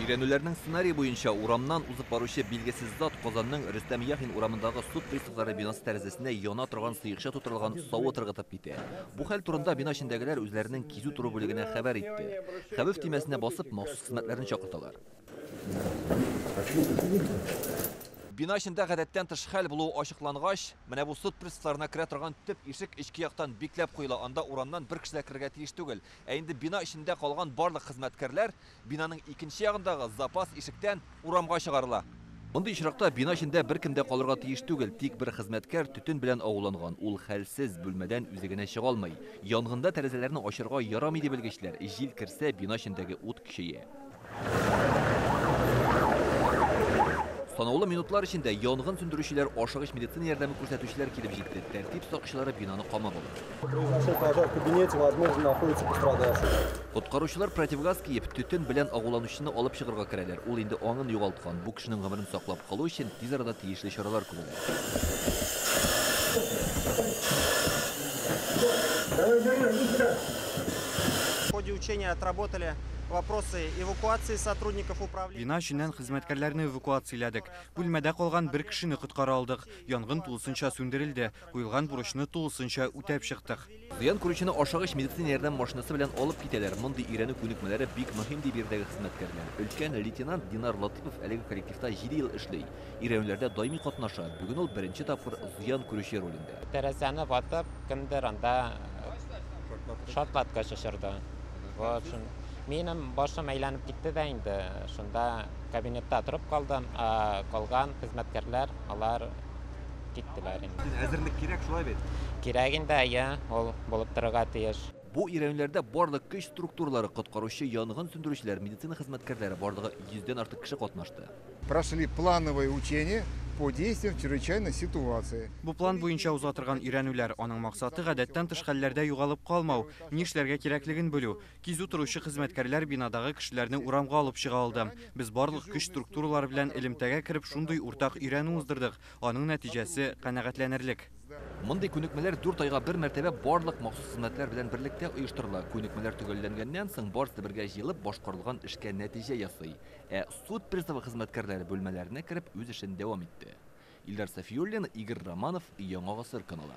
Өйрәнүләрнең сценарий буенча урамнан узып баручы билгесез зат Казанның Рөстәм Яхин урамындагы суд приставлары бинасы тәрәзәсенә яна торган сыекча тутырылган савыт ыргытып китә. Бу хәл турында бина эчендәгеләр үзләренең кизү туры бүлегенә хәбәр итте. Хәвеф тимәсенә басып, махсус хезмәтләрне чакырталар. Бина эчендә гадәттән тыш хәл булуы ачыклангач, менә бу суд приставларына керә торган төп ишек ички яктан бикләп куела. Анда урамнан бер кеше дә керергә тиеш түгел. Ә инде бина эчендә калган барлык хезмәткәрләр бинаның икенче ягындагы запас ишектән урамга чыгарыла. Мондый очракта бина эчендә беркем дә калырга тиеш түгел, тик бер хезмәткәр төтен белән авыланган. Ул хәлсез бүлмәдән үзе генә чыга алмый. Янгында тәрәзәләрне ачырга ярамый дип белгечләр. Җил керсә, бина эчендәге ут көчәя. Санаулы минутлар içinde yangın söndürücüler, aşağıç medицина ярдәме күрсәтүчеләр килеп җитте. Тәртип сакчылары бинаны камап алды. Коткаручылар противогаз киеп, төтен белән агуланучыны алып чыгарга керәләр. Ул инде аңын югалткан. Бу кешенең гомерен саклап калу өчен тиз арада тиешле чаралар күрелә. В ходе учения отработали вопросы эвакуации сотрудников управления. Бина эченнән хезмәткәрләрне эвакуацияләдек. Бүлмәдә калган бер кешене коткара алдык. Янгын тулысынча сүндерелде. Куелган бурычны тулысынча үтәп чыктык. Зыян күрүчене ашыгыч медицина ярдәм машинасы белән алып китәләр. Мондый өйрәнү күнекмәләре бик мөһим дип бирдәге хезмәткәрләр. Өлкән лейтенант Динар Латыпов әлеге коллективта 7 ел эшли. Өйрәнүләрдә даими катнаша. Бүген ул беренче тапкыр зыян күрүче ролендә. Тәрәзәне ватып, кемдер анда шартлаткыч очырды. Вот шун. Минем башым әйләнеп китте дә инде. Шунда кабинетта торып калдым. Калган хезмәткәрләр алар киттеләр инде. Әзерлек кирәк шулай бит. Кирәк инде, я, ул булып торырга тиеш. Бу өйрәнүләрдә барлык көч структуралары, коткаручы, янгын сөндерүчеләр, медицина хезмәткәрләре барлыгы 100дән артык кеше катнашты. Прошли плановые учения по действиям в чрезвычайной ситуации. Бу план буенча узатырган өйрәнүләр, аның максаты гадәттән тыш хәлләрдә югалып калмау, ни эшләргә кирәклеген белү. Кизү торучы хезмәткәрләр бинадагы кешеләрне урамга алып чыга алды. Без барлык көч структуралары белән элемтәгә кереп шундый уртак өйрәнү уздырдык. Аның нәтиҗәсе канәгатьләнерлек. Мондый күнекмәләр 4 айга бер мәртәбә барлык махсус хезмәтләр белән берлектә оештырыла. Күнекмәләр төгәлләнгәннән соң барысы бергә җыелып башкарылган эшкә нәтиҗә ясый. Ә суд приставы хезмәткәрләре бүлмәләренә кереп үз эшен дәвам итте. Илдар Сафиуллин, Игорь Романов, Яңа Гасыр каналы.